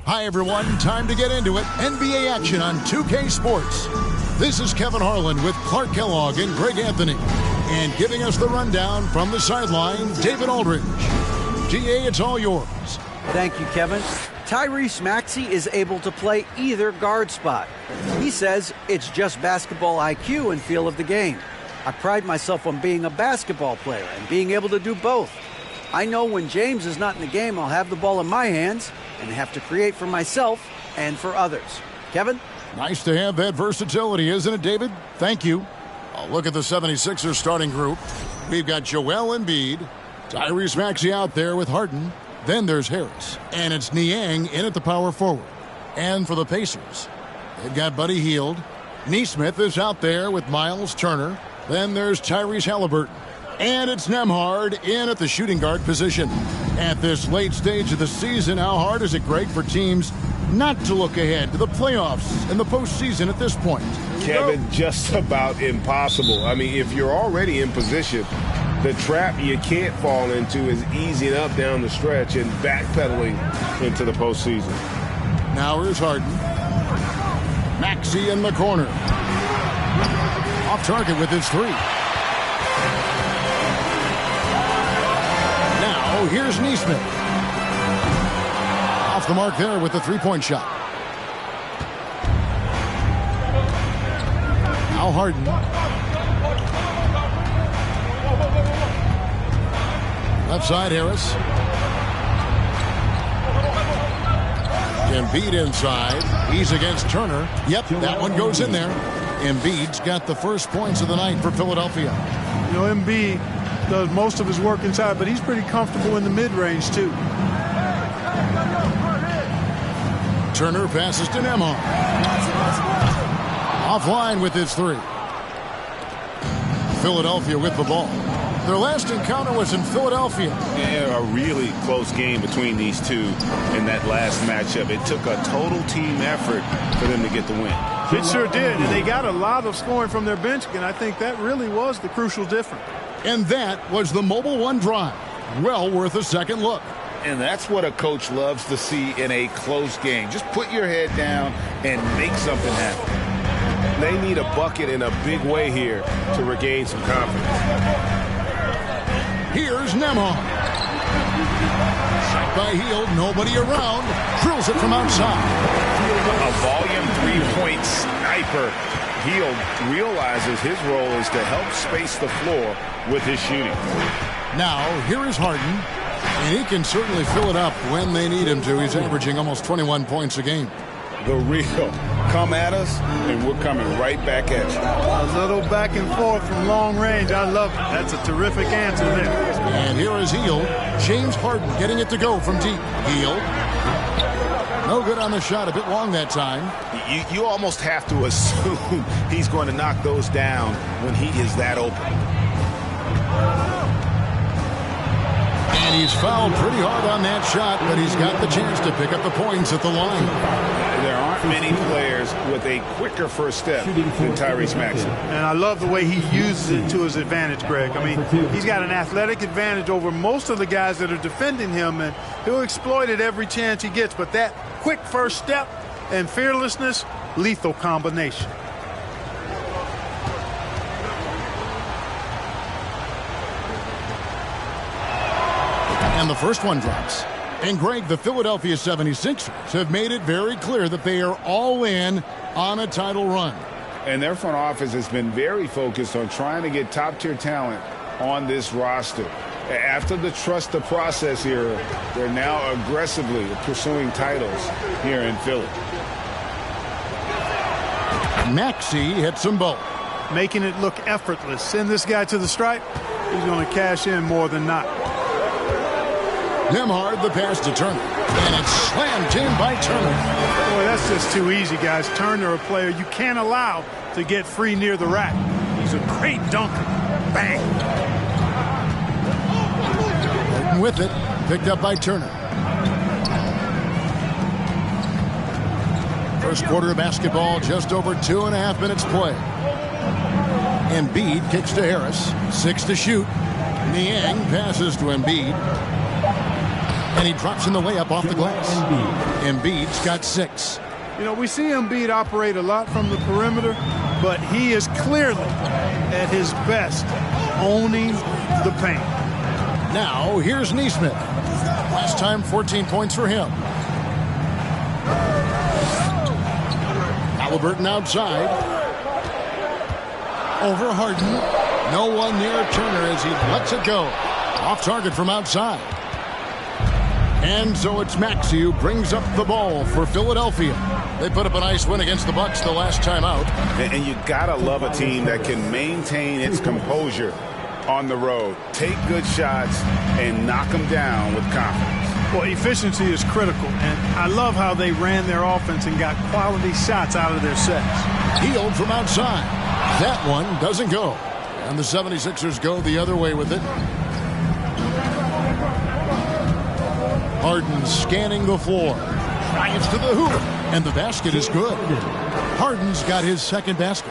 Hi, everyone. Time to get into it. NBA action on 2K Sports. This is Kevin Harlan with Clark Kellogg and Greg Anthony. And giving us the rundown from the sideline, David Aldridge. GA, it's all yours. Thank you, Kevin. Tyrese Maxey is able to play either guard spot. He says it's just basketball IQ and feel of the game. I pride myself on being a basketball player and being able to do both. I know when James is not in the game, I'll have the ball in my hands and have to create for myself and for others. Kevin? Nice to have that versatility, isn't it, David? Thank you. I'll look at the 76ers starting group. We've got Joel Embiid, Tyrese Maxey out there with Harden. Then there's Harris. And it's Niang in at the power forward. And for the Pacers, they've got Buddy Hield. Nesmith is out there with Miles Turner. Then there's Tyrese Halliburton. And it's Nembhard in at the shooting guard position. At this late stage of the season, how hard is it, Greg, for teams not to look ahead to the playoffs and the postseason at this point? Kevin, just about impossible. I mean, if you're already in position, the trap you can't fall into is easing up down the stretch and backpedaling into the postseason. Now here's Harden. Maxey in the corner. Off target with his three. Now here's Nesmith. Off the mark there with the three-point shot. Now Harden. Left side, Harris. Embiid inside. He's against Turner. Yep, that one goes in there. Embiid's got the first points of the night for Philadelphia. You know, Embiid does most of his work inside, but he's pretty comfortable in the mid-range, too. Turner passes to Nembhard. Offline with his three. Philadelphia with the ball. Their last encounter was in Philadelphia. Yeah, a really close game between these two in that last matchup. It took a total team effort for them to get the win. It sure did, and they got a lot of scoring from their bench, and I think that really was the crucial difference. And that was the Mobile One drive. Well worth a second look. And that's what a coach loves to see in a close game. Just put your head down and make something happen. They need a bucket in a big way here to regain some confidence. Here's Nembhard. Shot by Hield, nobody around. Drills it from outside. A volume three-point sniper. Hield realizes his role is to help space the floor with his shooting. Now, here is Harden. And he can certainly fill it up when they need him to. He's averaging almost 21 points a game. The real. Come at us, and we're coming right back at you. A little back and forth from long range. I love it. That's a terrific answer there. And here is Hield. James Harden getting it to go from deep. Hield. No good on the shot. A bit long that time. You almost have to assume he's going to knock those down when he is that open. And he's fouled pretty hard on that shot, but he's got the chance to pick up the points at the line. There aren't many players with a quicker first step than Tyrese Maxey. And I love the way he uses it to his advantage, Greg. I mean, he's got an athletic advantage over most of the guys that are defending him, and he'll exploit it every chance he gets. But that quick first step and fearlessness, lethal combination. And the first one drops. And Greg, the Philadelphia 76ers have made it very clear that they are all in on a title run. And their front office has been very focused on trying to get top-tier talent on this roster. After the trust the process era, they're now aggressively pursuing titles here in Philly. Maxey hits them both. Making it look effortless. Send this guy to the stripe, he's going to cash in more than not. Nembhard, the pass to Turner. And it's slammed in by Turner. Boy, that's just too easy, guys. Turner, a player you can't allow to get free near the rack. He's a great dunker. Bang. Burton with it. Picked up by Turner. First quarter of basketball, just over 2.5 minutes play. Embiid kicks to Harris. 6 to shoot. Niang passes to Embiid. And he drops in the layup off the glass. Embiid's got 6. You know, we see Embiid operate a lot from the perimeter, but he is clearly at his best owning the paint. Now, here's Nesmith. Last time, 14 points for him. Halliburton outside. Over Harden. No one near Turner as he lets it go. Off target from outside. And so it's Maxey who brings up the ball for Philadelphia. They put up a nice win against the Bucks the last time out. And you gotta love a team that can maintain its composure on the road. Take good shots and knock them down with confidence. Well, efficiency is critical, and I love how they ran their offense and got quality shots out of their sets. Hield from outside. That one doesn't go. And the 76ers go the other way with it. Harden scanning the floor. Drives to the hoop. And the basket is good. Harden's got his second basket.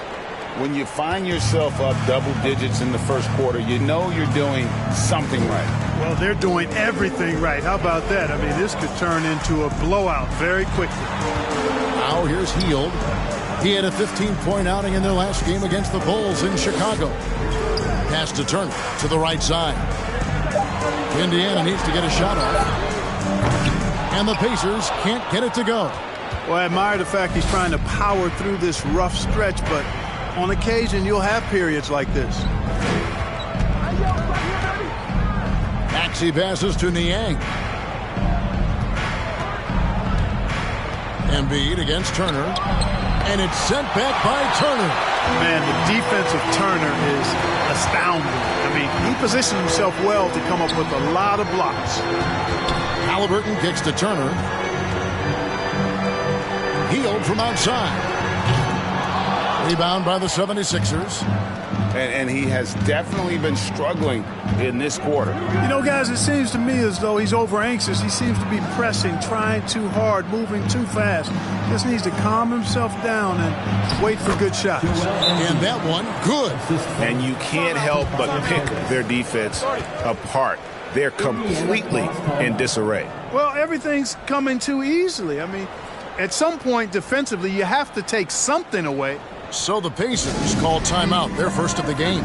When you find yourself up double digits in the first quarter, you know you're doing something right. Well, they're doing everything right. How about that? I mean, this could turn into a blowout very quickly. Now here's Hield. He had a 15-point outing in their last game against the Bulls in Chicago. Pass to Turner to the right side. Indiana needs to get a shot off. And the Pacers can't get it to go. Well, I admire the fact he's trying to power through this rough stretch, but on occasion you'll have periods like this. Maxey passes to Niang. Embiid against Turner. And it's sent back by Turner. Man, the defense of Turner is astounding. I mean, he positioned himself well to come up with a lot of blocks. Halliburton kicks to Turner. Hield from outside. Rebound by the 76ers. And he has definitely been struggling in this quarter. You know, guys, it seems to me as though he's over anxious. He seems to be pressing, trying too hard, moving too fast. Just needs to calm himself down and wait for good shots. And that one, good. And you can't help but pick their defense apart. They're completely in disarray. Well, everything's coming too easily. I mean, at some point defensively, you have to take something away. So the Pacers call timeout, their first of the game.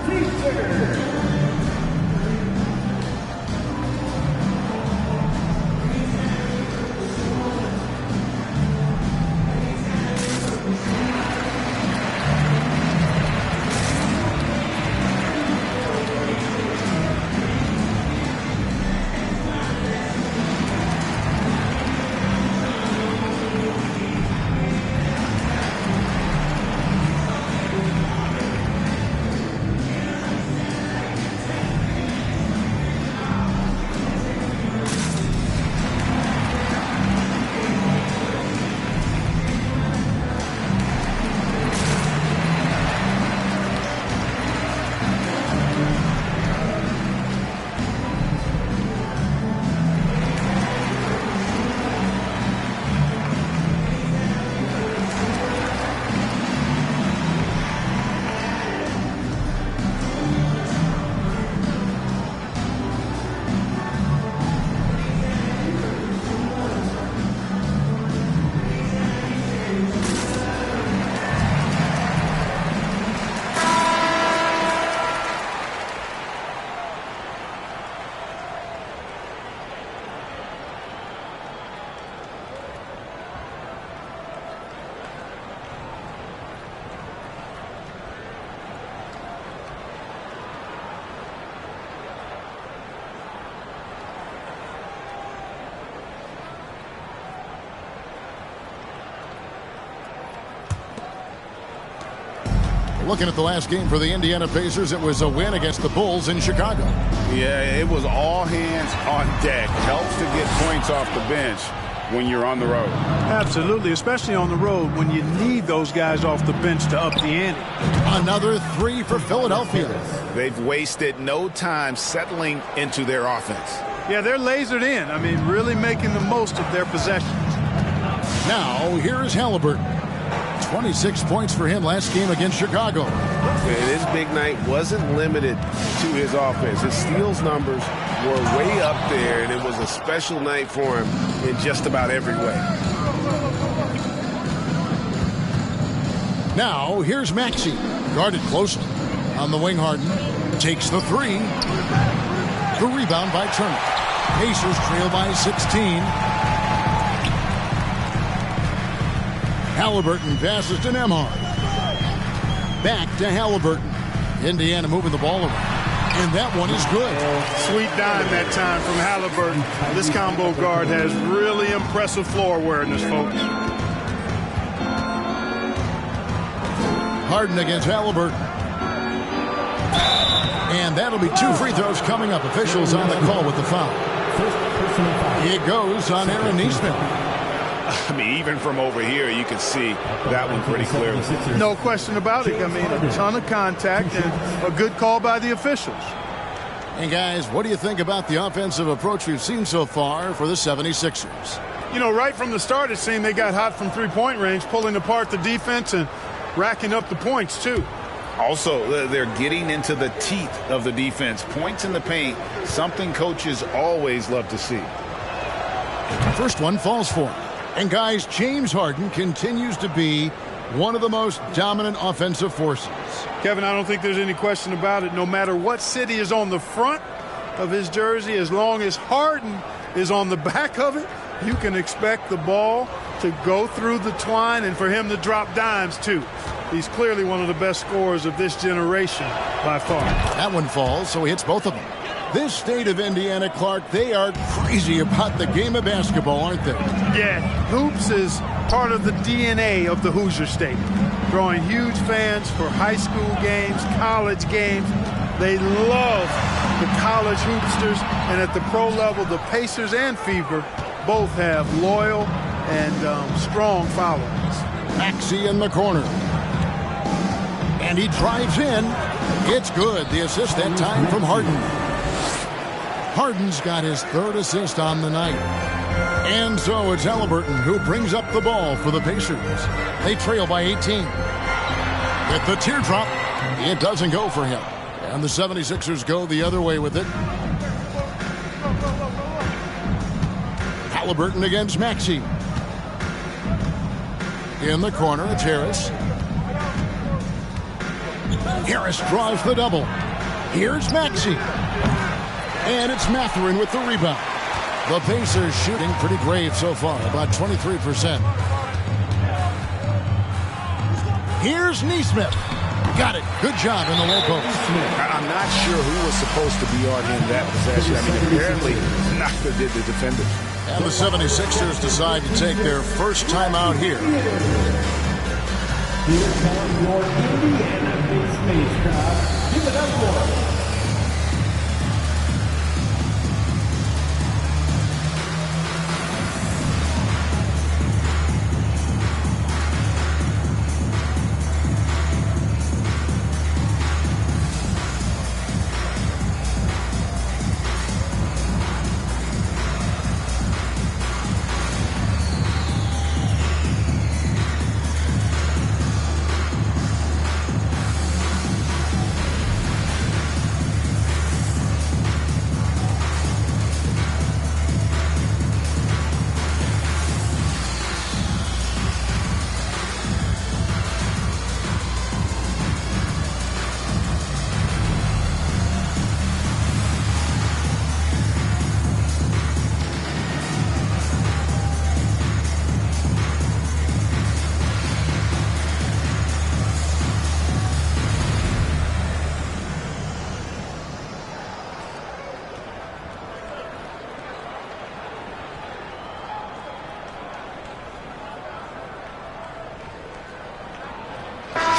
Looking at the last game for the Indiana Pacers, it was a win against the Bulls in Chicago. Yeah, it was all hands on deck. Helps to get points off the bench when you're on the road. Absolutely, especially on the road when you need those guys off the bench to up the ante. Another three for Philadelphia. They've wasted no time settling into their offense. Yeah, they're lasered in. I mean, really making the most of their possessions. Now, here's Halliburton. 26 points for him last game against Chicago. And his big night wasn't limited to his offense. His steals numbers were way up there, and it was a special night for him in just about every way. Now, here's Maxey. Guarded closely. On the wing, Harden takes the three. The rebound by Turner. Pacers trail by 16. Halliburton passes to Nembhard. Back to Halliburton. Indiana moving the ball around. And that one is good. Sweet dime that time from Halliburton. This combo guard has really impressive floor awareness, folks. Harden against Halliburton. And that'll be 2 free throws coming up. Officials on the call with the foul. It goes on Aaron Nesmith. I mean, even from over here, you can see that one pretty clearly. No question about it. I mean, a ton of contact and a good call by the officials. And guys, what do you think about the offensive approach we've seen so far for the 76ers? You know, right from the start, it seemed they got hot from three-point range, pulling apart the defense and racking up the points, too. Also, they're getting into the teeth of the defense. Points in the paint, something coaches always love to see. First one falls for him. And guys, James Harden continues to be one of the most dominant offensive forces. Kevin, I don't think there's any question about it. No matter what city is on the front of his jersey, as long as Harden is on the back of it, you can expect the ball to go through the twine and for him to drop dimes, too. He's clearly one of the best scorers of this generation by far. That one falls, so he hits both of them. This state of Indiana, Clark, they are crazy about the game of basketball, aren't they? Yeah, hoops is part of the DNA of the Hoosier State. Drawing huge fans for high school games, college games. They love the college hoopsters, and at the pro level, the Pacers and Fever both have loyal and strong followings. Maxey in the corner. And he drives in. It's good. The assist that time from Harden. Harden's got his third assist on the night. And so it's Halliburton who brings up the ball for the Pacers. They trail by 18. With the teardrop, it doesn't go for him. And the 76ers go the other way with it. Halliburton against Maxey. In the corner, it's Harris. Harris draws the double. Here's Maxey. And it's Mathurin with the rebound. The Pacers shooting pretty brave so far, about 23%. Here's Nesmith. Got it. Good job in the low post. I'm not sure who was supposed to be on him that possession. I mean, apparently neither did the defenders. And the 76ers decide to take their first time out here. Here comes your Indiana Big Space crowd. Give it up for them.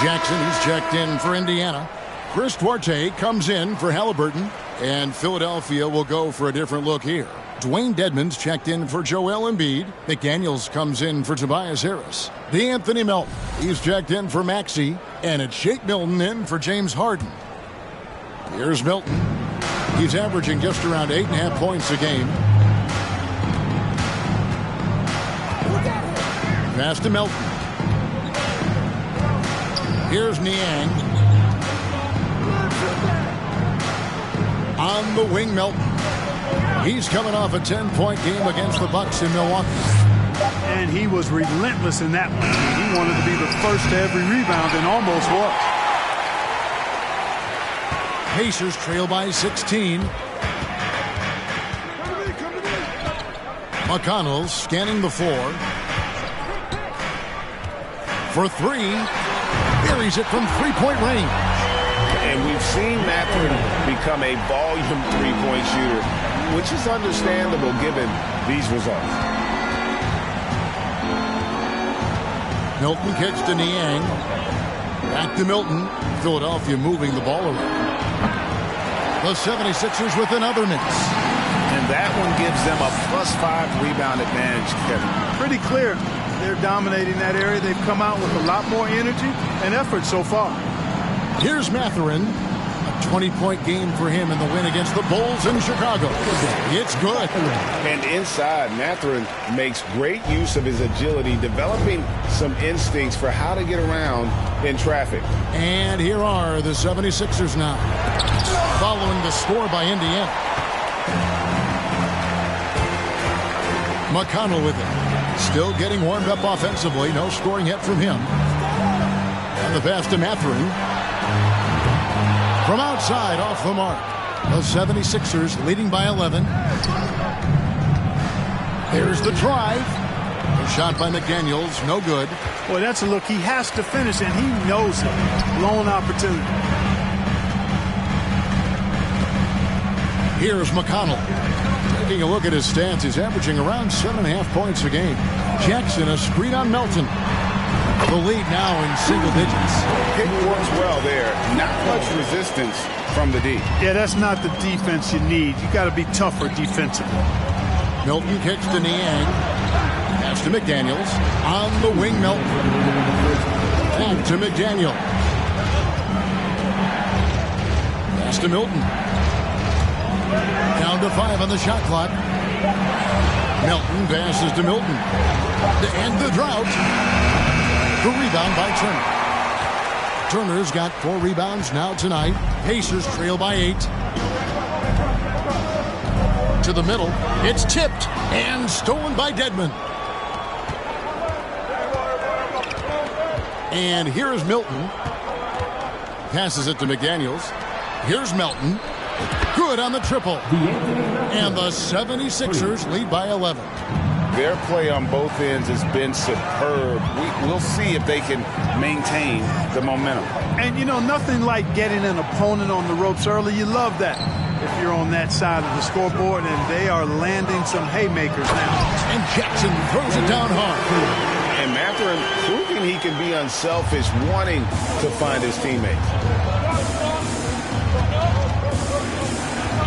Jackson, who's checked in for Indiana. Chris Duarte comes in for Halliburton. And Philadelphia will go for a different look here. Dwayne Dedmon's checked in for Joel Embiid. McDaniels comes in for Tobias Harris. D'Anthony Melton, he's checked in for Maxey. And it's Shake Milton in for James Harden. Here's Milton. He's averaging just around 8.5 points a game. Pass to Melton. Here's Niang. On the wing, Melton. He's coming off a 10-point game against the Bucks in Milwaukee. And he was relentless in that one. He wanted to be the first to every rebound and almost was. Pacers trail by 16. McConnell scanning the floor. For three. Buries it from three-point range. And we've seen Mathurin become a volume three-point shooter, which is understandable given these results. Milton kicks to Niang. Back to Milton. Philadelphia moving the ball around. The 76ers with another miss. And that one gives them a +5 rebound advantage, Kevin. Pretty clear. They're dominating that area. They've come out with a lot more energy and effort so far. Here's Mathurin. A 20-point game for him in the win against the Bulls in Chicago. It's good. And inside, Mathurin makes great use of his agility, developing some instincts for how to get around in traffic. And here are the 76ers now, following the score by Indiana. McConnell with it. Still getting warmed up offensively. No scoring yet from him. And the pass to Mathurin. From outside, off the mark. The 76ers leading by 11. There's the drive. A shot by McDaniels. No good. Boy, that's a look he has to finish, and he knows it. Blown opportunity. Here's McConnell. Taking a look at his stats, he's averaging around 7.5 points a game. Jackson, a screen on Melton. The lead now in single digits. Pick works well there. Not much resistance from the D. Yeah, that's not the defense you need. You got to be tougher defensively. Milton kicks to Niang. Pass to McDaniels. On the wing, Milton. Back to McDaniel. Pass to Milton. Down to 5 on the shot clock. Melton passes to Milton. To end the drought. The rebound by Turner. Turner's got 4 rebounds now tonight. Pacers trail by 8. To the middle. It's tipped and stolen by Dedmon. And here's Milton. Passes it to McDaniels. Here's Melton. Good on the triple. And the 76ers lead by 11. Their play on both ends has been superb. We'll see if they can maintain the momentum. And, you know, nothing like getting an opponent on the ropes early. You love that if you're on that side of the scoreboard, and they are landing some haymakers now. And Jackson throws it down hard. And Mathurin proving he can be unselfish, wanting to find his teammates.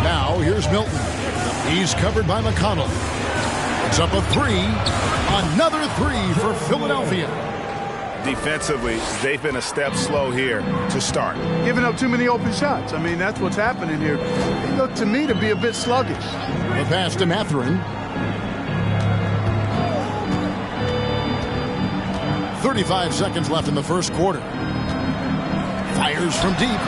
Now, here's Milton. He's covered by McConnell. It's up a 3. Another 3 for Philadelphia. Defensively, they've been a step slow here to start. Giving up too many open shots. I mean, that's what's happening here. They look to me to be a bit sluggish. The pass to Mathurin. 35 seconds left in the first quarter. Fires from deep.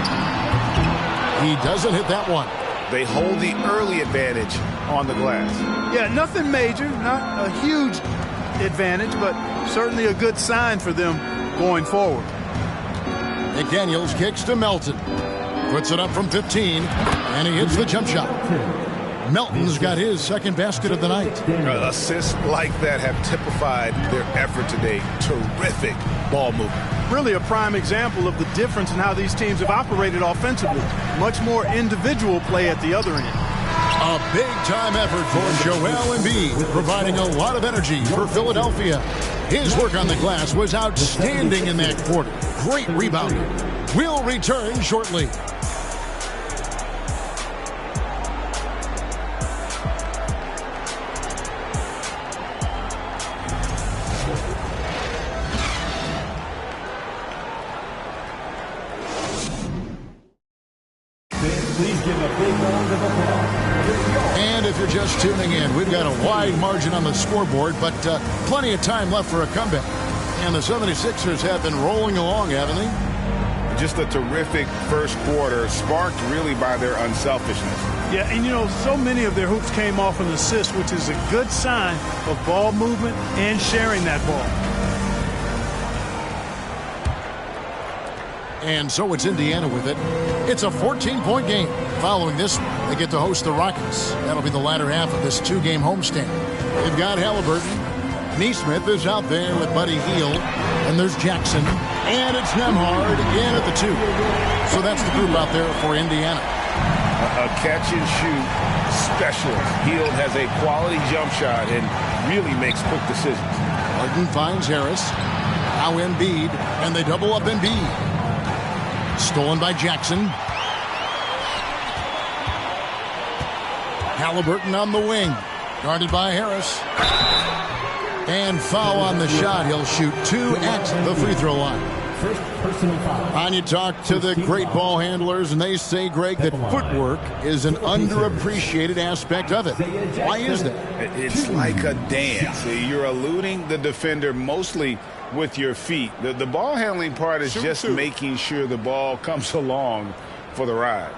He doesn't hit that one. They hold the early advantage on the glass. Yeah, nothing major, not a huge advantage, but certainly a good sign for them going forward. McDaniels kicks to Melton. Puts it up from 15, and he hits the jump shot. Melton's got his second basket of the night. Assists like that have typified their effort today. Terrific ball movement. Really a prime example of the difference in how these teams have operated offensively. Much more individual play at the other end. A big-time effort for Joel Embiid, providing a lot of energy for Philadelphia. His work on the glass was outstanding in that quarter. Great rebounding. We'll return shortly. Please give a big round of applause. And if you're just tuning in, we've got a wide margin on the scoreboard, but plenty of time left for a comeback. And the 76ers have been rolling along, haven't they? just a terrific first quarter, sparked really by their unselfishness. Yeah, and so many of their hoops came off an assist, which is a good sign of ball movement and sharing that ball. And so it's Indiana with it. It's a 14-point game. Following this one, they get to host the Rockets. That'll be the latter half of this two-game homestand. They've got Halliburton. Neesmith is out there with Buddy Hield. And there's Jackson. And it's Nembhard in at the 2. So that's the group out there for Indiana. A catch-and-shoot specialist. Hield has a quality jump shot and really makes quick decisions. Harden finds Harris. Now Embiid. And they double up Embiid. Stolen by Jackson. Halliburton on the wing. Guarded by Harris. And foul on the shot. He'll shoot 2 at the free throw line. First personal foul. And you talk to the great ball handlers, and they say, Greg, that footwork is an underappreciated aspect of it. Why is that? It's like a dance. You're eluding the defender mostly with your feet. The ball handling part is just making sure the ball comes along for the ride.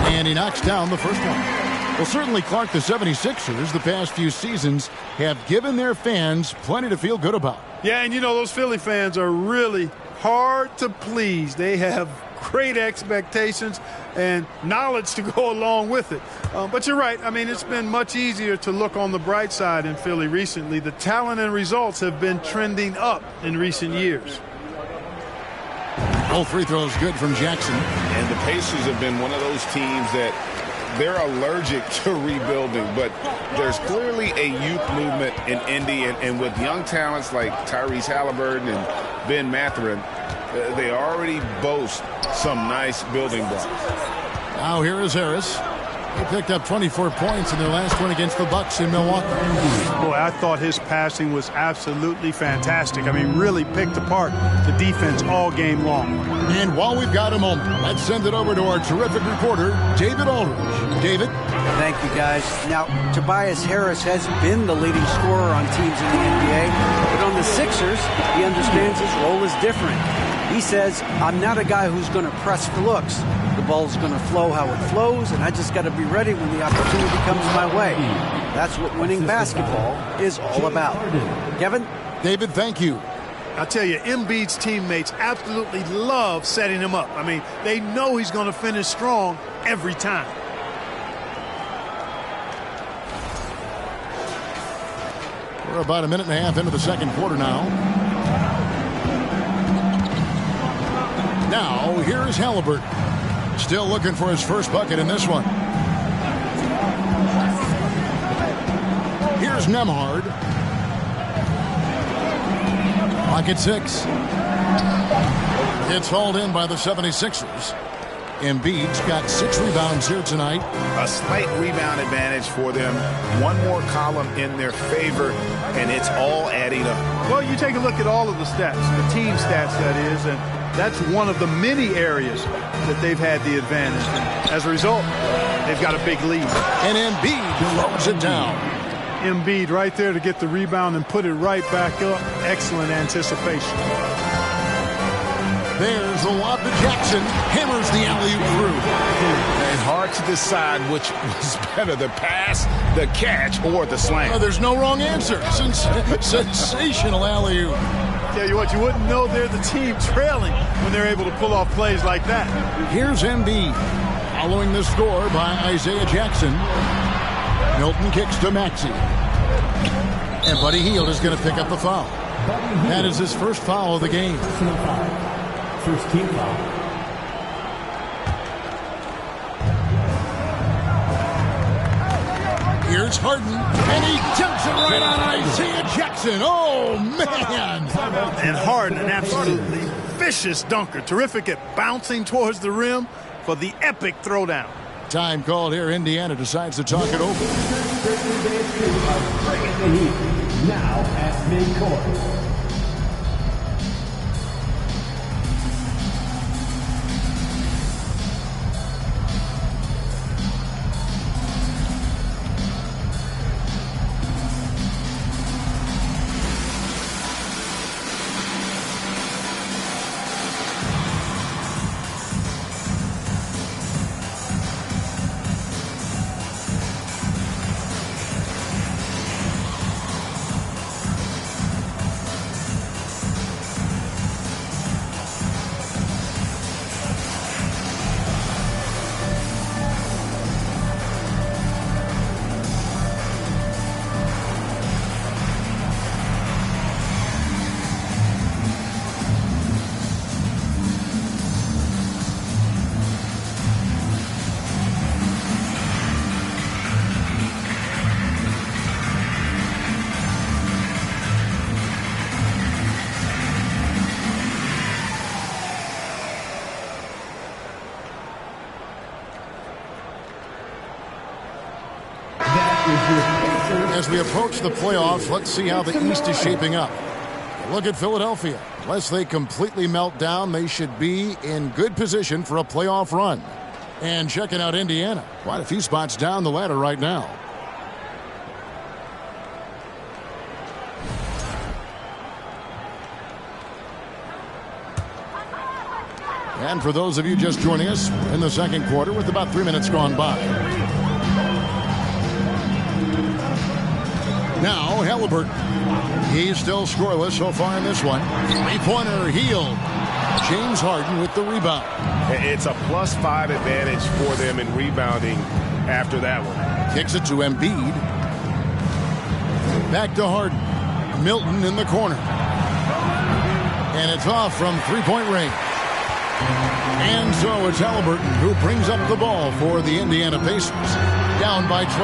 And he knocks down the first one. Well, certainly, Clark, the 76ers, the past few seasons, have given their fans plenty to feel good about. Yeah, and those Philly fans are really hard to please. They have great expectations and knowledge to go along with it. But you're right. I mean, it's been much easier to look on the bright side in Philly recently. The talent and results have been trending up in recent years. Both free throws good from Jackson. And the Pacers have been one of those teams that they're allergic to rebuilding, but there's clearly a youth movement in Indy, and with young talents like Tyrese Halliburton and Ben Mathurin, they already boast some nice building blocks. Now here is Harris. He picked up 24 points in their last one against the Bucks in Milwaukee. Boy, I thought his passing was absolutely fantastic. I mean, really picked apart the defense all game long. And while we've got a moment, let's send it over to our terrific reporter, David Aldridge. David? Thank you, guys. Now, Tobias Harris has been the leading scorer on teams in the NBA, but on the Sixers, he understands his role is different. He says, I'm not a guy who's going to press for looks. The ball's going to flow how it flows, and I just got to be ready when the opportunity comes my way. That's what winning basketball is all about. Kevin? David, thank you. I tell you, Embiid's teammates absolutely love setting him up. I mean, they know he's going to finish strong every time. We're about a minute and a half into the second quarter now. Now, here's Halliburton. Still looking for his first bucket in this one. Here's Nembhard. Pocket 6. It's hauled in by the 76ers. Embiid's got 6 rebounds here tonight. A slight rebound advantage for them. One more column in their favor, and it's all adding up. Well, you take a look at all of the stats, the team stats, that is, and that's one of the many areas that they've had the advantage. And as a result, they've got a big lead. And Embiid throws it down. Embiid right there to get the rebound and put it right back up. Excellent anticipation. There's the lob to Jackson. Hammers the alley-oop through. And hard to decide which was better, the pass, the catch, or the slam. There's no wrong answer. Sensational alley-oop. Tell you what, you wouldn't know they're the team trailing when they're able to pull off plays like that. Here's Embiid. Following the score by Isaiah Jackson. Milton kicks to Maxey. And Buddy Hield is going to pick up the foul. That is his first foul of the game. Personal foul. First team foul. Here's Harden, and he dumps it right on Isaiah Jackson. Oh, man. And Harden, an absolutely vicious dunker. Terrific at bouncing towards the rim for the epic throwdown. Time called here. Indiana decides to talk it over. Bringing the heat. Now at midcourt. As we approach the playoffs, let's see how the East is shaping up. Look at Philadelphia. Unless they completely melt down, they should be in good position for a playoff run. And checking out Indiana. Quite a few spots down the ladder right now. And for those of you just joining us, in the second quarter with about 3 minutes gone by. Now, Halliburton. He's still scoreless so far in this one. Three-pointer, Hield. James Harden with the rebound. It's a +5 advantage for them in rebounding after that one. Kicks it to Embiid. Back to Harden. Milton in the corner. And it's off from three-point range. And so it's Halliburton who brings up the ball for the Indiana Pacers. Down by 12.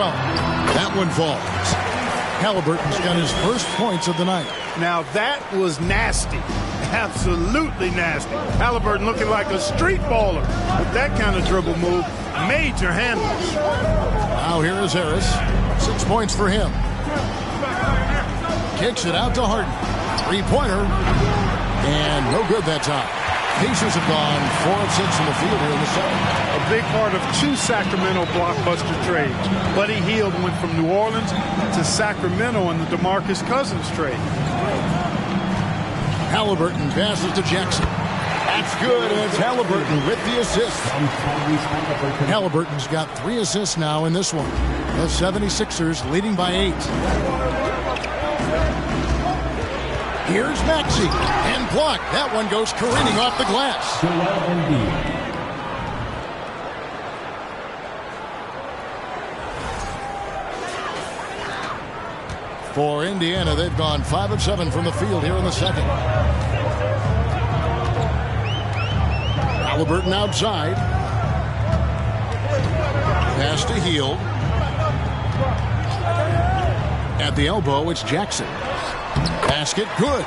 That one falls. Halliburton's got his first points of the night. Now that was nasty. Absolutely nasty. Halliburton looking like a street baller with that kind of dribble move. Major handles. Now here is Harris. 6 points for him. Kicks it out to Harden. Three-pointer. And no good that time. Pacers have gone 4 of 6 in the field here in the second. A big part of 2 Sacramento blockbuster trades. Buddy Hield went from New Orleans to Sacramento in the DeMarcus Cousins trade. Halliburton passes to Jackson. That's good, and it's Halliburton with the assist. Halliburton's got 3 assists now in this one. The 76ers leading by 8. Here's Maxey, and blocked. That one goes careening off the glass. For Indiana, they've gone 5 of 7 from the field here in the second. Halliburton outside. Pass to Hield. At the elbow, it's Jackson. Basket, good.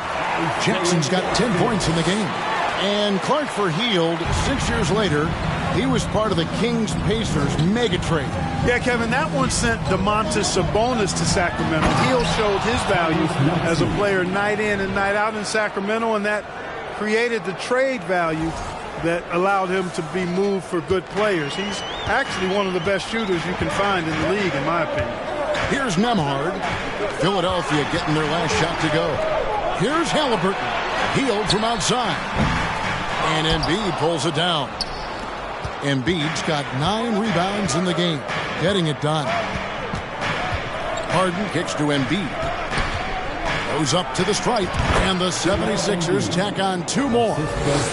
Jackson's got 10 points in the game. And Clark for Hield, 6 years later, he was part of the Kings-Pacers mega trade. Yeah, Kevin, that one sent Domantas Sabonis to Sacramento. Hield showed his value as a player night in and night out in Sacramento, and that created the trade value that allowed him to be moved for good players. He's actually one of the best shooters you can find in the league, in my opinion. Here's Nembhard. Philadelphia getting their last shot to go. Here's Halliburton. Hield from outside. And Embiid pulls it down. Embiid's got 9 rebounds in the game. Getting it done. Harden kicks to Embiid. Goes up to the stripe. And the 76ers tack on 2 more.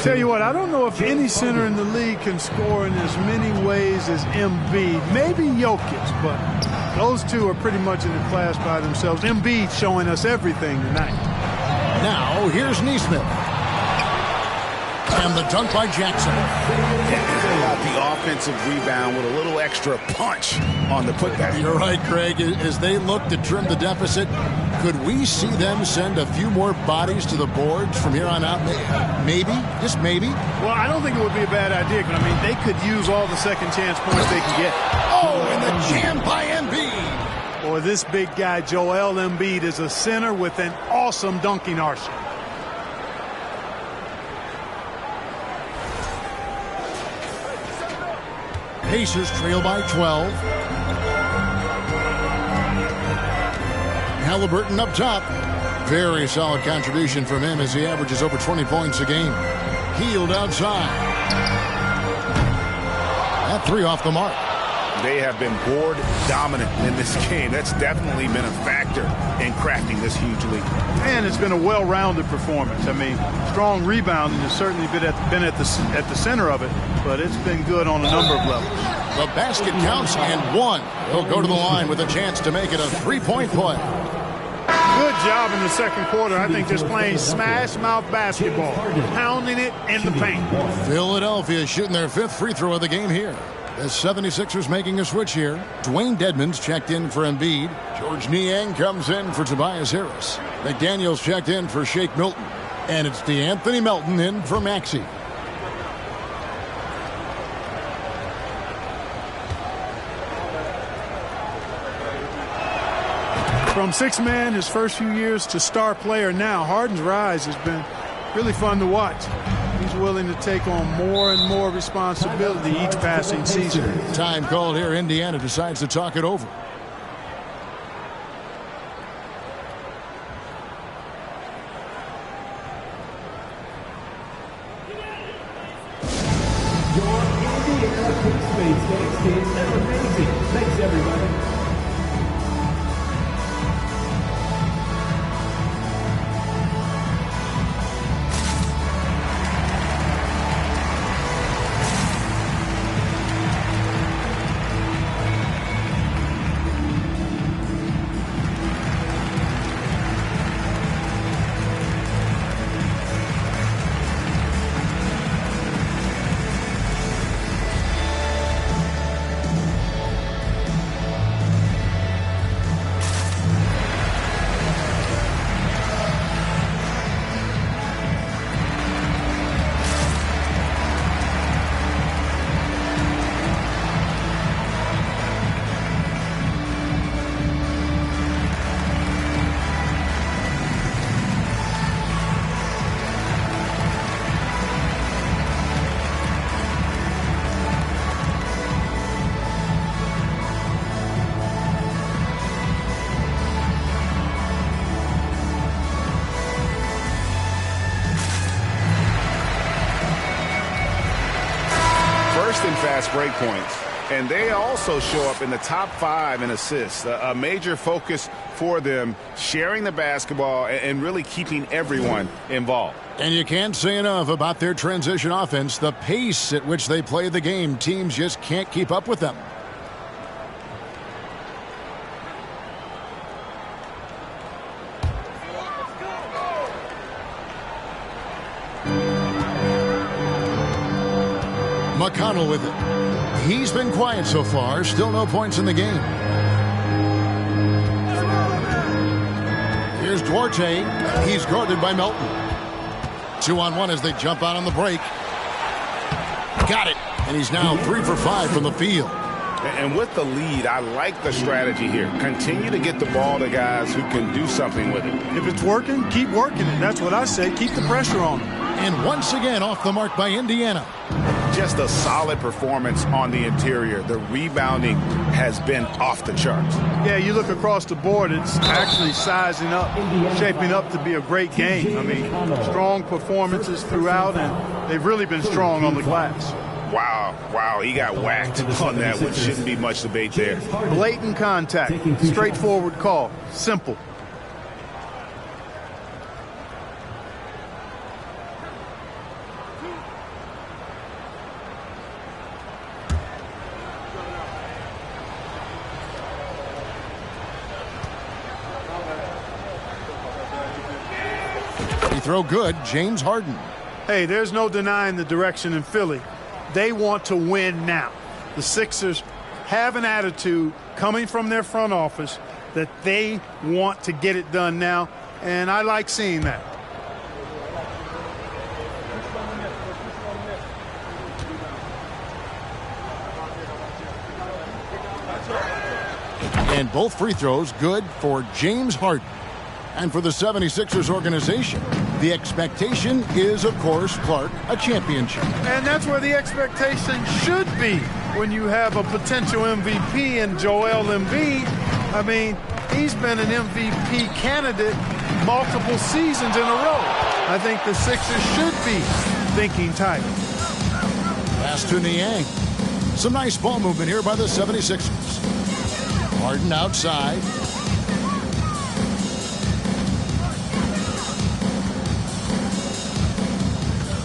Tell you what, I don't know if any center in the league can score in as many ways as Embiid. Maybe Jokic, but those two are pretty much in a class by themselves. Embiid showing us everything tonight. Now, here's Nesmith. And the dunk by Jackson. The offensive rebound with a little extra punch on the putback. You're right, Craig. As they look to trim the deficit, could we see them send a few more bodies to the boards from here on out? Maybe, just maybe. Well, I don't think it would be a bad idea. I mean, they could use all the second chance points they can get. Oh, and the jam by Embiid. Boy, this big guy, Joel Embiid, is a center with an awesome dunking arsenal. Pacers trail by 12. Halliburton up top. Very solid contribution from him as he averages over 20 points a game. Hield outside. That 3 off the mark. They have been board dominant in this game. That's definitely been a factor in crafting this huge lead. And it's been a well-rounded performance. I mean, strong rebounding has certainly been at the center of it, but it's been good on a number of levels. The basket counts and 1. He'll go to the line with a chance to make it a 3-point play. Good job in the second quarter. I think just playing smash-mouth basketball, pounding it in the paint. Philadelphia shooting their 5th free throw of the game here. The 76ers making a switch here. Dwayne Dedmon's checked in for Embiid. George Niang comes in for Tobias Harris. McDaniels checked in for Shake Milton. And it's DeAnthony Melton in for Maxey. From six-man his first few years to star player now, Harden's rise has been really fun to watch. He's willing to take on more and more responsibility each passing season. Time called here. Indiana decides to talk it over. Your Indiana Space Games teams are amazing. Thanks, everybody. In fast break points, and they also show up in the top 5 in assists. A major focus for them, sharing the basketball and really keeping everyone involved. And you can't say enough about their transition offense. The pace at which they play the game, teams just can't keep up with them. McConnell with it. He's been quiet so far. Still no points in the game. Here's Duarte. He's guarded by Melton. 2-on-1 as they jump out on the break. Got it. And he's now 3 for 5 from the field. And with the lead, I like the strategy here. Continue to get the ball to guys who can do something with it. If it's working, keep working it. That's what I say. Keep the pressure on them. And once again, off the mark by Indiana. Just a solid performance on the interior. The rebounding has been off the charts. Yeah, you look across the board, it's actually sizing up, shaping up to be a great game. I mean, strong performances throughout, and they've really been strong on the glass. Wow, he got whacked on that, which shouldn't be much debate there. Blatant contact, straightforward call, simple. Throw good, James Harden. Hey, there's no denying the direction in Philly. They want to win now. The Sixers have an attitude coming from their front office that they want to get it done now, and I like seeing that. And both free throws good for James Harden. And for the 76ers organization, the expectation is, of course, Clark, a championship. And that's where the expectation should be when you have a potential MVP in Joel Embiid. I mean, he's been an MVP candidate multiple seasons in a row. I think the Sixers should be thinking title. Pass to Niang. Some nice ball movement here by the 76ers. Harden outside.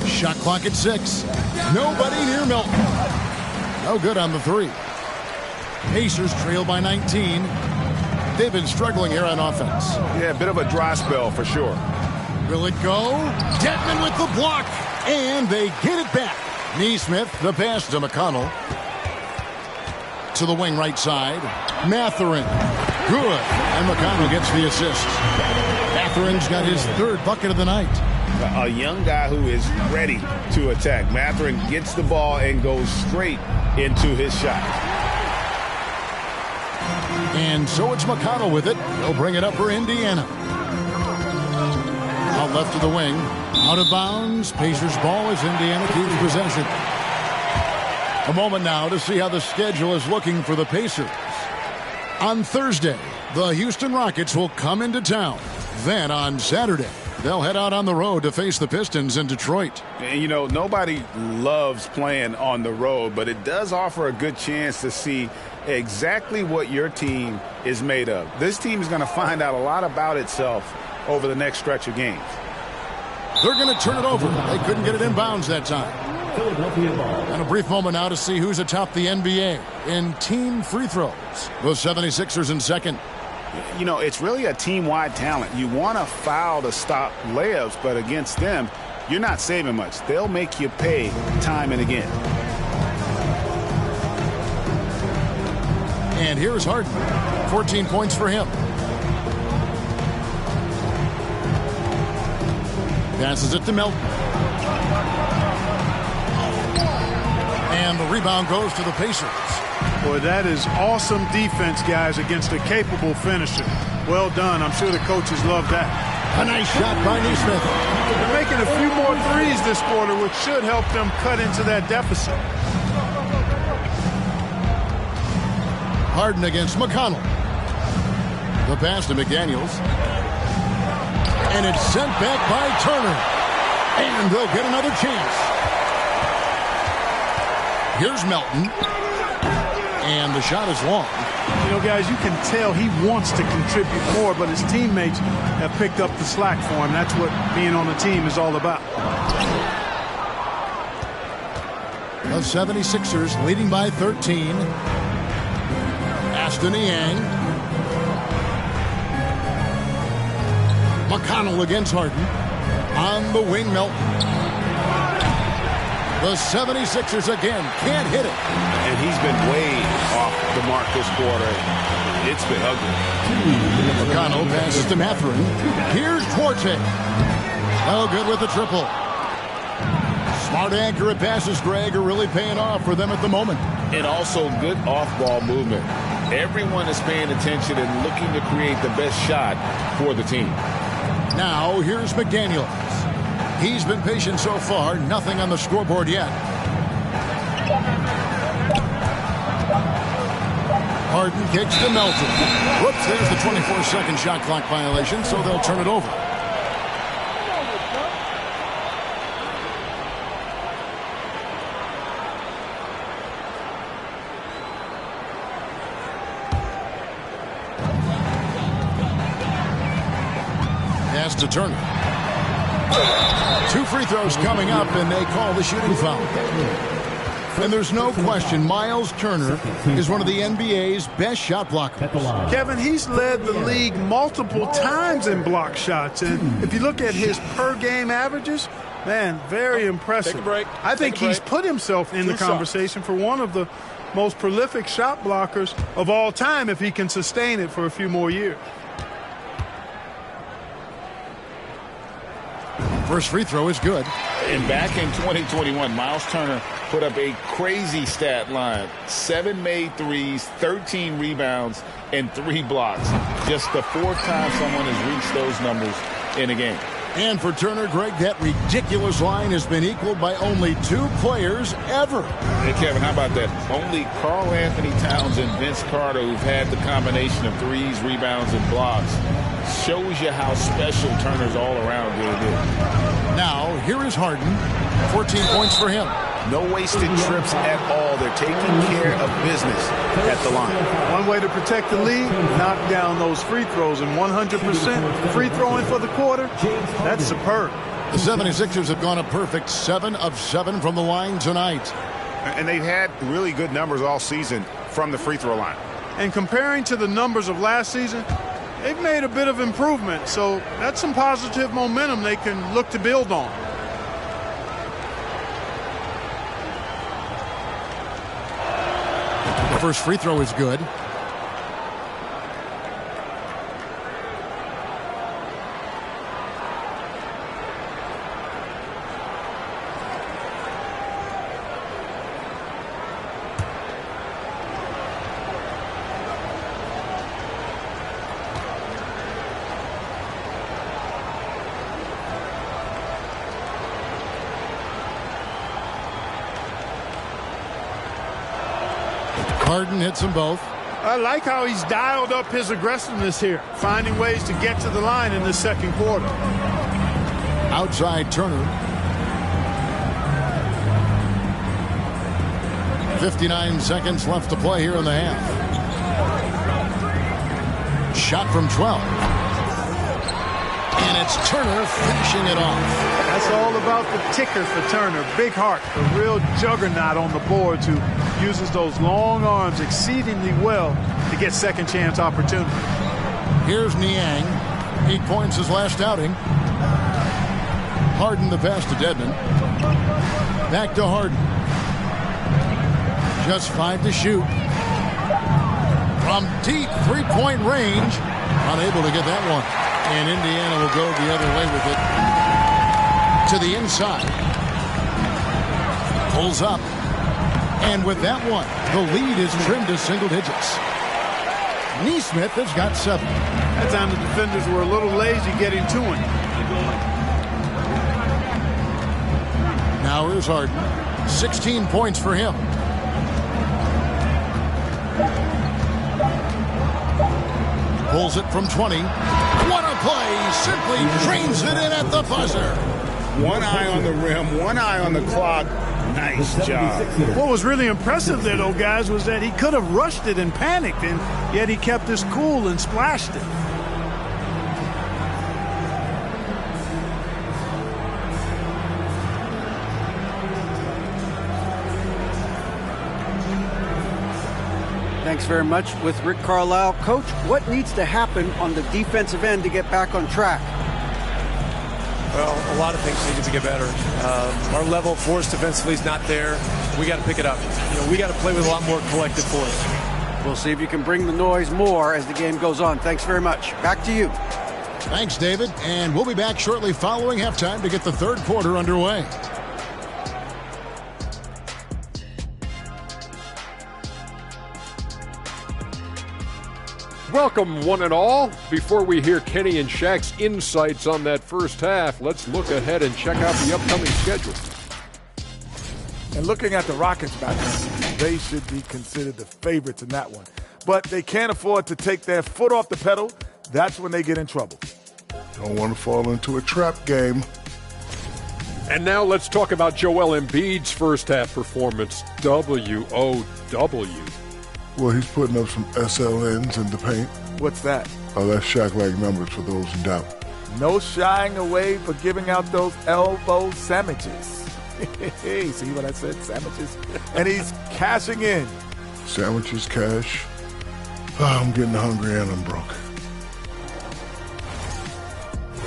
Shot clock at 6. Nobody near Melton. No good on the 3. Pacers trail by 19. They've been struggling here on offense. Yeah, a bit of a dry spell for sure. Will it go? Dedmon with the block. And they get it back. Neesmith, the pass to McConnell. To the wing right side. Mathurin. Good. And McConnell gets the assist. Mathurin's got his 3rd bucket of the night. A young guy who is ready to attack. Mathurin gets the ball and goes straight into his shot. And so it's McConnell with it. He'll bring it up for Indiana. Out left to the wing. Out of bounds. Pacers ball as Indiana keeps possession. A moment now to see how the schedule is looking for the Pacers. On Thursday, the Houston Rockets will come into town. Then on Saturday, they'll head out on the road to face the Pistons in Detroit. And, you know, nobody loves playing on the road, but it does offer a good chance to see exactly what your team is made of. This team is going to find out a lot about itself over the next stretch of games. They're going to turn it over. They couldn't get it in bounds that time. And a brief moment now to see who's atop the NBA in team free throws. The 76ers in second. You know, it's really a team-wide talent. You want to foul to stop layups, but against them, you're not saving much. They'll make you pay time and again. And here's Harden. 14 points for him. Passes it to Melton. And the rebound goes to the Pacers. Boy, that is awesome defense, guys, against a capable finisher. Well done. I'm sure the coaches love that. A nice shot by Nesmith. They're making a few more threes this quarter, which should help them cut into that deficit. Harden against McConnell. The pass to McDaniels. And it's sent back by Turner. And they'll get another chance. Here's Melton. And the shot is long. You know, guys, you can tell he wants to contribute more, but his teammates have picked up the slack for him. That's what being on a team is all about. The 76ers leading by 13. Aston Yang. McConnell against Harden. On the wing, Melton. The 76ers again can't hit it. And he's been way off the mark this quarter. It's been ugly. McConnell passes to Mathurin. Here's Duarte. Oh, good with the triple. Smart, accurate passes, Greg, are really paying off for them at the moment. And also good off-ball movement. Everyone is paying attention and looking to create the best shot for the team. Now, here's McDaniels. He's been patient so far. Nothing on the scoreboard yet. Harden kicks to Melton. Whoops, there's the 24-second shot clock violation, so they'll turn it over. Pass to Turner. 2 free throws coming up, and they call the shooting foul. And there's no question Miles Turner is one of the NBA's best shot blockers. Kevin, he's led the league multiple times in block shots. And if you look at his per-game averages, man, very impressive. Take a break. I think he's put himself in the conversation for one of the most prolific shot blockers of all time if he can sustain it for a few more years. First free throw is good. And back in 2021, Miles Turner put up a crazy stat line. 7 made threes, 13 rebounds, and 3 blocks. Just the 4th time someone has reached those numbers in a game. And for Turner, Greg, that ridiculous line has been equaled by only 2 players ever. Hey, Kevin, how about that? Only Karl Anthony Towns and Vince Carter, who've had the combination of threes, rebounds, and blocks. Shows you how special Turner's all-around really is. Now, here is Harden. 14 points for him. No wasted trips at all. They're taking care of business at the line. One way to protect the lead, knock down those free throws, and 100% free throwing for the quarter, that's superb. The 76ers have gone a perfect 7 of 7 from the line tonight. And they've had really good numbers all season from the free throw line. And comparing to the numbers of last season, they've made a bit of improvement. So that's some positive momentum they can look to build on. The first free throw is good. Harden hits them both. I like how he's dialed up his aggressiveness here, finding ways to get to the line in the second quarter. Outside Turner. 59 seconds left to play here in the half. Shot from 12. And it's Turner finishing it off. That's all about the ticker for Turner. Big heart, a real juggernaut on the boards who uses those long arms exceedingly well to get second chance opportunity. Here's Niang. 8 points his last outing. Harden the pass to Dedmon. Back to Harden. Just 5 to shoot. From deep three-point range. Unable to get that one. And Indiana will go the other way with it. To the inside. Pulls up. And with that one, the lead is trimmed to single digits. Nesmith has got 7. That time the defenders were a little lazy getting to him. Now here's Harden. 16 points for him. Pulls it from 20. What a play! Simply drains it in at the buzzer. One eye on the rim, one eye on the clock. Nice job. What was really impressive there, though, guys, was that he could have rushed it and panicked, and yet he kept his cool and splashed it. Thanks very much with Rick Carlisle. Coach, what needs to happen on the defensive end to get back on track? Well, a lot of things need to get better. Our level of force defensively is not there. We got to pick it up. We got to play with a lot more collective force. We'll see if you can bring the noise more as the game goes on. Thanks very much. Back to you. Thanks, David. And we'll be back shortly following halftime to get the third quarter underway. Welcome, one and all. Before we hear Kenny and Shaq's insights on that first half, let's look ahead and check out the upcoming schedule. And looking at the Rockets matches, they should be considered the favorites in that one. But they can't afford to take their foot off the pedal. That's when they get in trouble. Don't want to fall into a trap game. And now let's talk about Joel Embiid's first half performance. W-O-W. Well, he's putting up some SLNs in the paint. What's that? Oh, that's Shaq-like numbers for those in doubt. No shying away for giving out those elbow sandwiches. See what I said? Sandwiches. And he's cashing in. Sandwiches, cash. Oh, I'm getting hungry and I'm broke.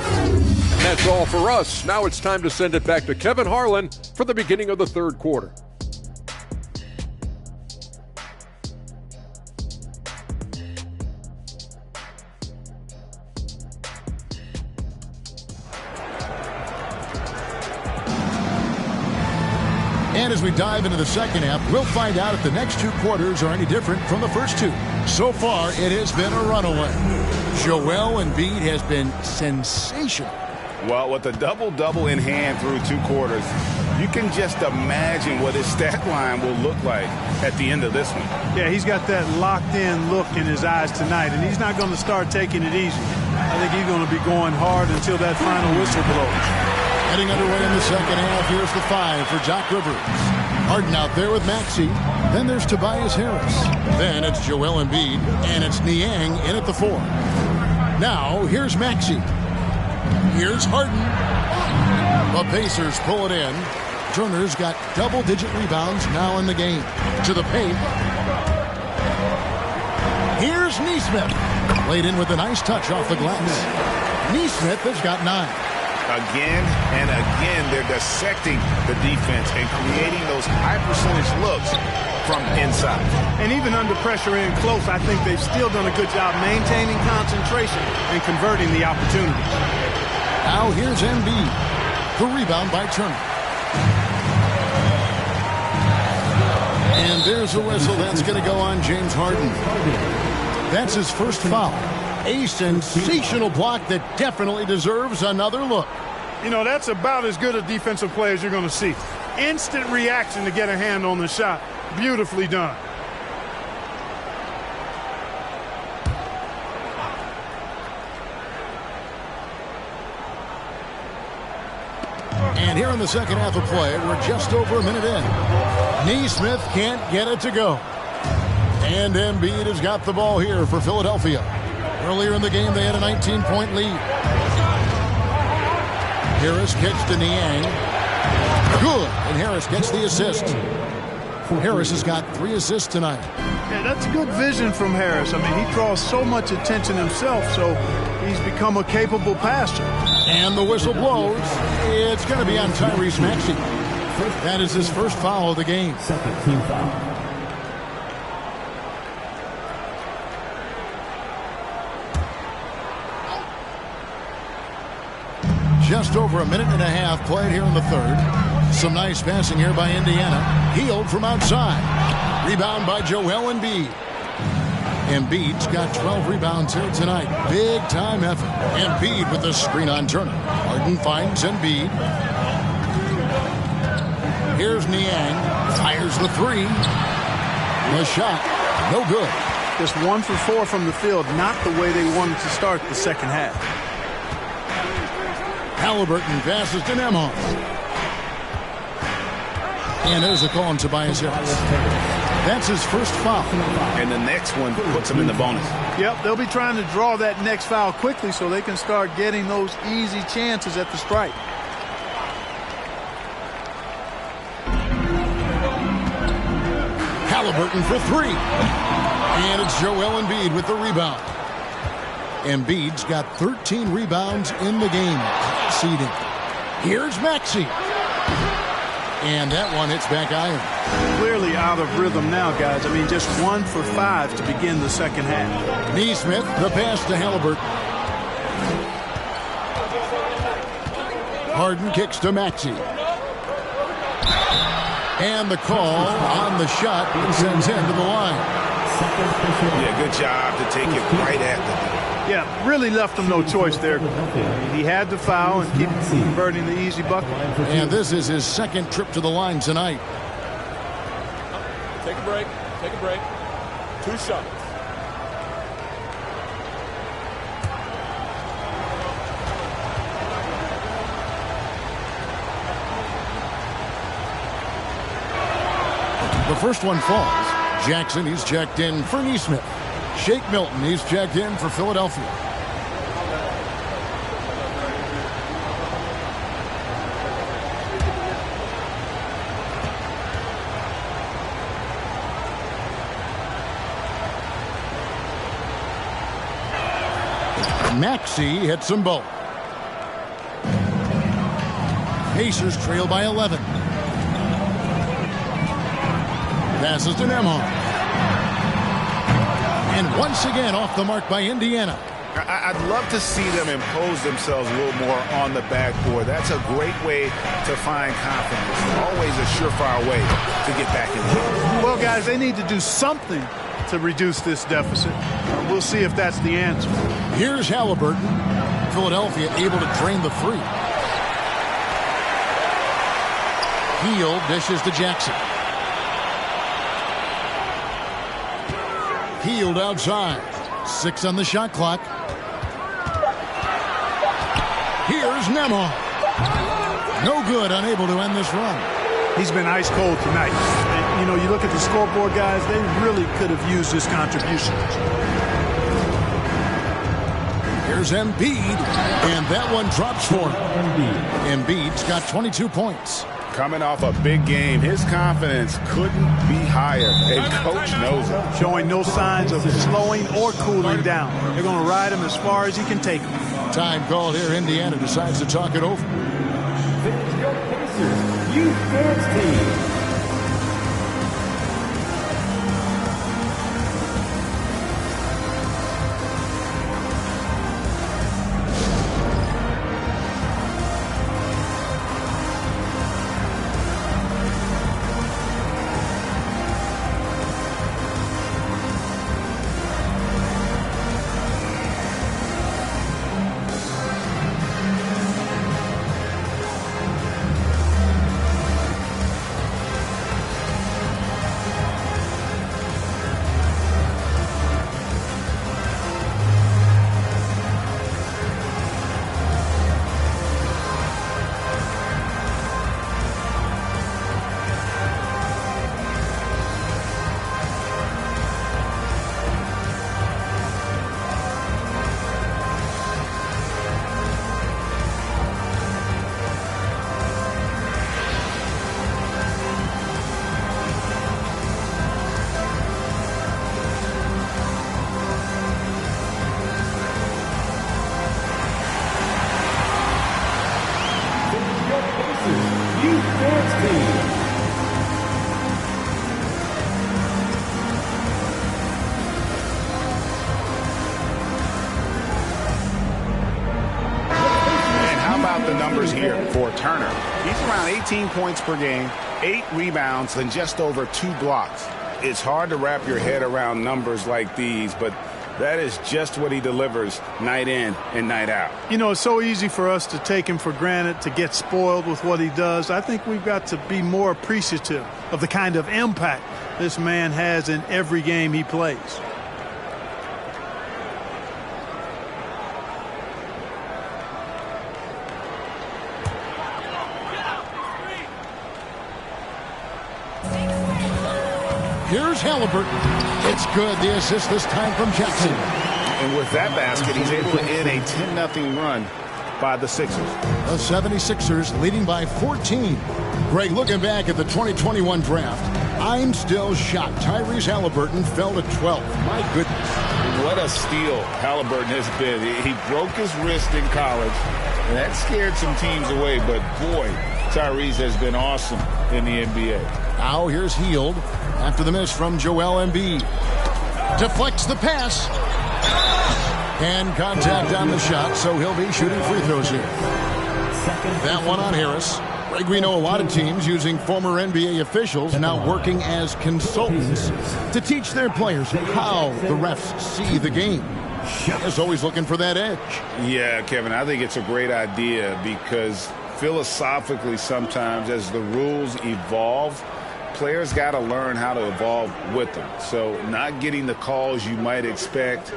And that's all for us. Now it's time to send it back to Kevin Harlan for the beginning of the third quarter. And as we dive into the second half, we'll find out if the next two quarters are any different from the first two. So far, it has been a runaway. Joel Embiid has been sensational. Well, with a double-double in hand through two quarters, you can just imagine what his stat line will look like at the end of this one. Yeah, he's got that locked-in look in his eyes tonight, and he's not going to start taking it easy. I think he's going to be going hard until that final whistle blows. Getting underway in the second half. Here's the 5 for Doc Rivers. Harden out there with Maxey. Then there's Tobias Harris. Then it's Joel Embiid, and it's Niang in at the 4. Now, here's Maxey. Here's Harden. The Pacers pull it in. Turner's got double-digit rebounds now in the game. To the paint. Here's Nesmith. Laid in with a nice touch off the glass. Nesmith has got 9. Again and again, they're dissecting the defense and creating those high-percentage looks from inside. And even under pressure in close, I think they've still done a good job maintaining concentration and converting the opportunity. Now here's Embiid. The rebound by Turner. And there's a whistle. That's going to go on James Harden. That's his first foul. A sensational block that definitely deserves another look. You know, that's about as good a defensive play as you're going to see. Instant reaction to get a hand on the shot. Beautifully done. And here in the second half of play, we're just over a minute in. Neesmith can't get it to go. And Embiid has got the ball here for Philadelphia. Earlier in the game, they had a 19-point lead. Harris kicks to Niang. Good. And Harris gets the assist. Harris has got 3 assists tonight. Yeah, that's good vision from Harris. I mean, he draws so much attention himself, so he's become a capable passer. And the whistle blows. It's going to be on Tyrese Maxey. That is his first foul of the game. Second team foul. Just over a minute and a half played here in the third. Some nice passing here by Indiana. Healed from outside. Rebound by Joel Embiid. Embiid's got 12 rebounds here tonight. Big time effort. Embiid with the screen on Turner. Harden finds Embiid. Here's Niang. Fires the 3. The shot. No good. Just 1 for 4 from the field. Not the way they wanted to start the second half. Halliburton passes to Nembhard. And there's a call on Tobias Harris. That's his first foul. And the next one puts him in the bonus. Yep, they'll be trying to draw that next foul quickly so they can start getting those easy chances at the stripe. Halliburton for 3. And it's Joel Embiid with the rebound. Embiid's got 13 rebounds in the game. Seeding. Here's Maxey. And that one hits back iron. Clearly out of rhythm now, guys. I mean, just 1 for 5 to begin the second half. Neesmith, the pass to Halliburton. Harden kicks to Maxey. And the call on the shot sends him to the line. Yeah, good job to take it right at the. Yeah, really left him no choice there. He had to foul and keep converting the easy bucket. And this is his second trip to the line tonight. Take a break. Take a break. 2 shots. The first one falls. Jackson, he's checked in for Neesmith. Shake Milton, he's checked in for Philadelphia. Maxey hits them both. Pacers trail by 11. Passes to Nembhard. And once again off the mark by Indiana. I'd love to see them impose themselves a little more on the backboard. That's a great way to find confidence. Always a surefire way to get back in the game. Well, guys, they need to do something to reduce this deficit. We'll see if that's the answer. Here's Halliburton. Philadelphia able to drain the 3. Hield dishes to Jackson. Hield outside. 6 on the shot clock. Here's Nembhard. No good, unable to end this run. He's been ice cold tonight. And, you know, you look at the scoreboard, guys, they really could have used his contribution. Here's Embiid, and that one drops for him. Embiid's got 22 points. Coming off a big game, his confidence couldn't be higher, and coach knows it. Showing no signs of slowing or cooling down. They're going to ride him as far as he can take him. Time called here. Indiana decides to talk it over. Pacers Youth Dance Team. for Turner. He's around 18 points per game, 8 rebounds, and just over 2 blocks. It's hard to wrap your head around numbers like these, but that is just what he delivers night in and night out. You know, it's so easy for us to take him for granted, to get spoiled with what he does. I think we've got to be more appreciative of the kind of impact this man has in every game he plays. Here's Halliburton. It's good. The assist this time from Jackson. And with that basket, he's able to end a 10-0 run by the Sixers. The 76ers leading by 14. Greg, looking back at the 2021 draft, I'm still shocked. Tyrese Halliburton fell to 12th. My goodness. What a steal Halliburton has been. He broke his wrist in college, and that scared some teams away. But, boy, Tyrese has been awesome in the NBA. Now here's Hield after the miss from Joel Embiid. Deflects the pass. And contact on the shot, so he'll be shooting free throws here. That one on Harris. Greg, we know a lot of teams using former NBA officials now working as consultants to teach their players how the refs see the game. Is always looking for that edge. Yeah, Kevin, I think it's a great idea because philosophically sometimes as the rules evolve, players got to learn how to evolve with them. So not getting the calls you might expect,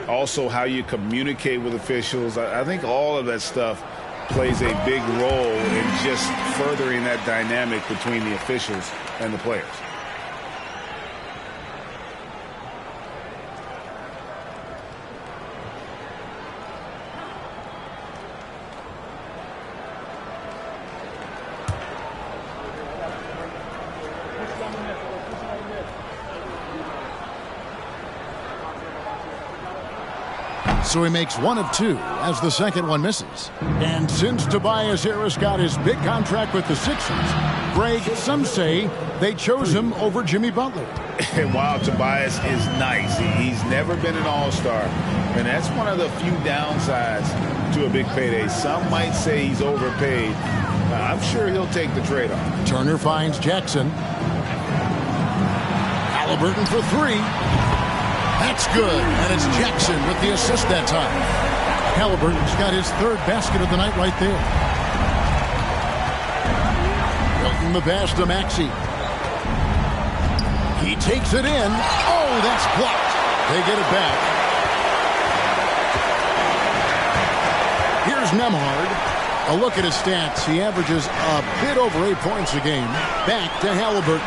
also how you communicate with officials. I think all of that stuff plays a big role in just furthering that dynamic between the officials and the players. So he makes 1 of 2 as the second one misses. And since Tobias Harris got his big contract with the Sixers, Greg, some say they chose him over Jimmy Butler. And while Tobias is nice, he's never been an all-star. And that's one of the few downsides to a big payday. Some might say he's overpaid. I'm sure he'll take the trade-off. Turner finds Jackson. Halliburton for 3. That's good, and it's Jackson with the assist that time. Halliburton's got his 3rd basket of the night right there. Hilton the pass to Maxey. He takes it in. Oh, that's blocked. They get it back. Here's Nembhard. A look at his stats. He averages a bit over 8 points a game. Back to Halliburton.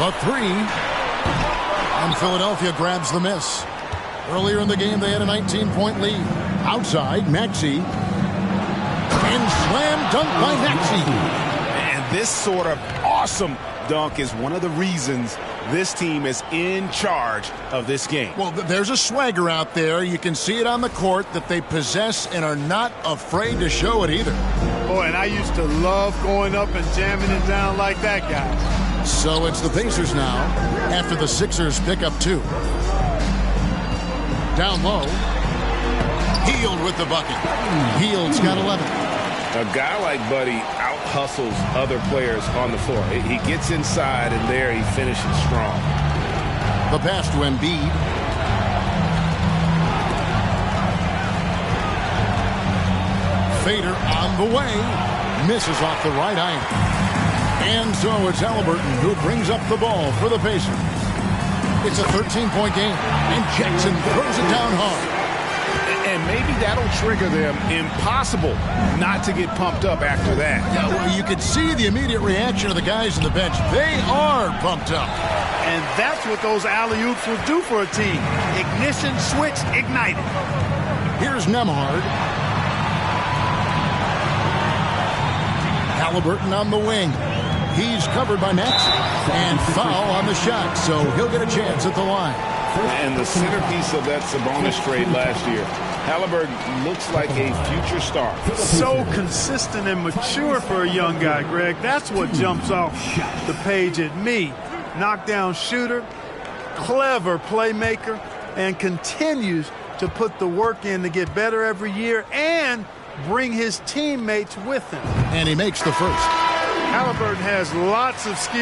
The 3. And Philadelphia grabs the miss. Earlier in the game, they had a 19-point lead. Outside, Maxey. And slam dunk by Maxey. And this sort of awesome dunk is one of the reasons this team is in charge of this game. Well, there's a swagger out there. You can see it on the court that they possess and are not afraid to show it either. Boy, and I used to love going up and jamming it down like that guy. So it's the Pacers now after the Sixers pick up 2. Down low. Hield with the bucket. Hield's got 11. A guy like Buddy out-hustles other players on the floor. He gets inside, and there he finishes strong. The pass to Embiid. Fader on the way. Misses off the right iron. And so it's Halliburton who brings up the ball for the Pacers. It's a 13-point game, and Jackson throws it down hard. And maybe that'll trigger them. Impossible not to get pumped up after that. Yeah, well, you could see the immediate reaction of the guys on the bench. They are pumped up. And that's what those alley-oops will do for a team. Ignition switch ignited. Here's Nembhard. Halliburton on the wing. He's covered by Maxey. And foul on the shot, so he'll get a chance at the line. And the centerpiece of that Sabonis trade last year, Halliburton looks like a future star. So consistent and mature for a young guy, Greg. That's what jumps off the page at me. Knockdown shooter, clever playmaker, and continues to put the work in to get better every year and bring his teammates with him. And he makes the first. Halliburton has lots of skill.